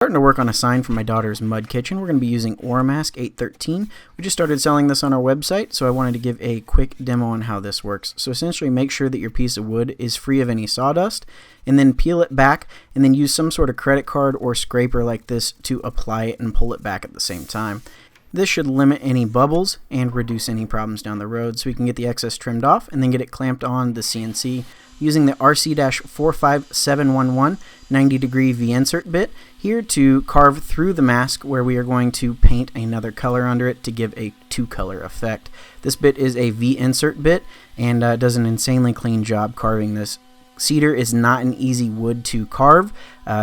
Starting to work on a sign for my daughter's mud kitchen. We're going to be using Oramask 813. We just started selling this on our website, so I wanted to give a quick demo on how this works. So essentially make sure that your piece of wood is free of any sawdust, and then peel it back, and then use some sort of credit card or scraper like this to apply it and pull it back at the same time. This should limit any bubbles and reduce any problems down the road, so we can get the excess trimmed off and then get it clamped on the CNC using the RC-45711 90-degree V-insert bit here to carve through the mask, where we are going to paint another color under it to give a two-color effect. This bit is a V-insert bit and does an insanely clean job carving this. Cedar is not an easy wood to carve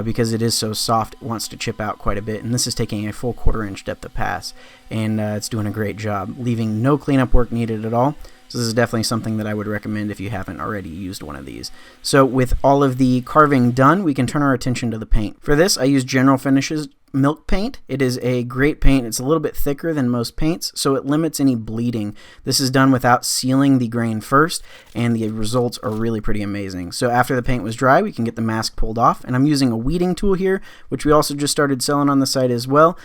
because it is so soft. It wants to chip out quite a bit, and this is taking a full 1/4 inch depth of pass, and it's doing a great job, leaving no cleanup work needed at all. So this is definitely something that I would recommend if you haven't already used one of these. So with all of the carving done, we can turn our attention to the paint. For this, I use General Finishes milk paint. It is a great paint. It's a little bit thicker than most paints, so it limits any bleeding. This is done without sealing the grain first, and the results are really pretty amazing. So after the paint was dry, we can get the mask pulled off, and I'm using a weeding tool here, which we also just started selling on the site as well.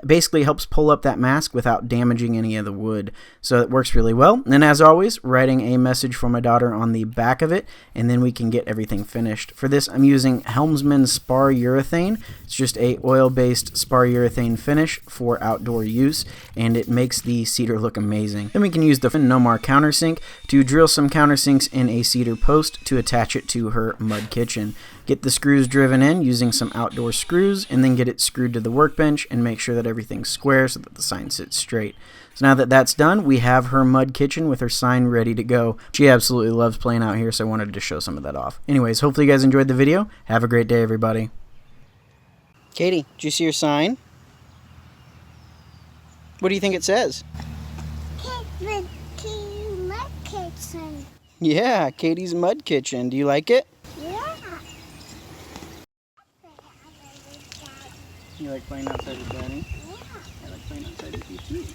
Basically helps pull up that mask without damaging any of the wood, so it works really well. And then, as always, writing a message for my daughter on the back of it, and then we can get everything finished. For this, I'm using Helmsman Spar Urethane. It's just a oil-based spar urethane finish for outdoor use, and it makes the cedar look amazing. Then we can use the Nomar countersink to drill some countersinks in a cedar post to attach it to her mud kitchen. Get the screws driven in using some outdoor screws, and then get it screwed to the workbench and make sure that everything's square so that the sign sits straight. So now that that's done, we have her mud kitchen with her sign ready to go. She absolutely loves playing out here, so I wanted to show some of that off. Anyways, hopefully you guys enjoyed the video. Have a great day, everybody. Katie, did you see your sign? What do you think it says? Katie's Mud Kitchen. Yeah, Katie's Mud Kitchen. Do you like it? Yeah. You like playing outside with Daddy? Yeah. I like playing outside with you too.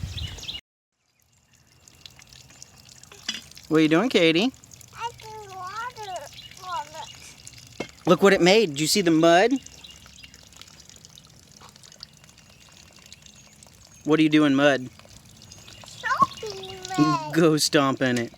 What are you doing, Katie? I can water on it. Look what it made. Did you see the mud? What do you do in mud? Stomping mud. Go stomp in it.